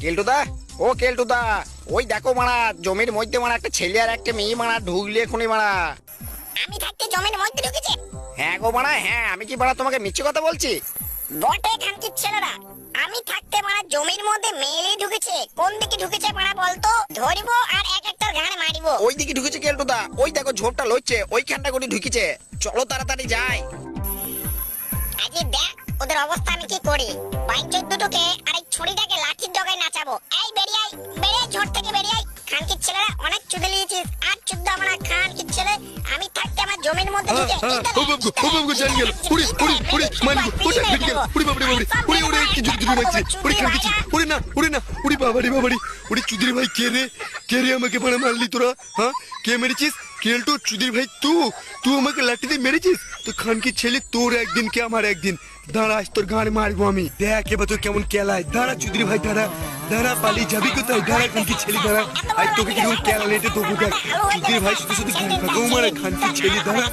কেলটুদা, ও কেলটুদা, ওই দেখো মারা জমির মধ্যে মারা একটা ছেলে আর একটা মেয়ে মারা ঢুকলি এখনই মারা। আমি থাকতে জমির মধ্যে ঢুকেছে? হ্যাঁ গো মারা, হ্যাঁ আমি কি মারা তোমাকে মিথ্যে কথা বলছি? বটে খানকির ছেলেরা, আমি থাকতে মারা জমির মধ্যে মেয়েলি ঢুকেছে। কোন দিকে ঢুকেছে মারা বলতো, ধরিব আর এক একটার ঘাড়ে মারিব। ওই দিকে ঢুকেছে কেলটুদা, ওই দেখো ঝোপটা লইছে, ওইখানটা করে ঢুকেছে। চলো তাড়াতাড়ি যাই। আজকে দেখ ওদের অবস্থা আমি কি করি। বাইক দুটোকে আর এই ছুরিটাকে লাঠির ডগায় নাচাবো। এই বেরিয়ে আয়, বেরিয়ে আয়, ঝোট থেকে বেরিয়ে আয়। খানকির ছেলেরা অনেক চুদে লিয়েছিস, আর চুদ্দ আমরা খানকির ছেলে। আমি থাকতে আমার জমির মধ্যে ঢুকে আমাকে মারলি তোরা? হ্যাঁ, কে মেরেছিস? কেলটু চুদির ভাই, তুই আমাকে লাঠি দিয়ে মেরেছিস? তো খানকির ছেলে, তোর একদিন কে আমার একদিন। দাঁড়া, আজ তোর গাঁড়ে মারবো আমি। দেখ এবার তোর কেমন কেলায়। দাঁড়া চুদির ভাই, দাঁড়া দাঁড়া, পালিয়ে যাবি কোথায়? দাঁড়া খানকির ছেলে, দাঁড়া। আজ তোকে কেমন কেলা নেটে দেবো দেখ। চুদির ভাই শুধু শুধু গান ফাঁকাও মারে খানকির ছেলে, দাঁড়া।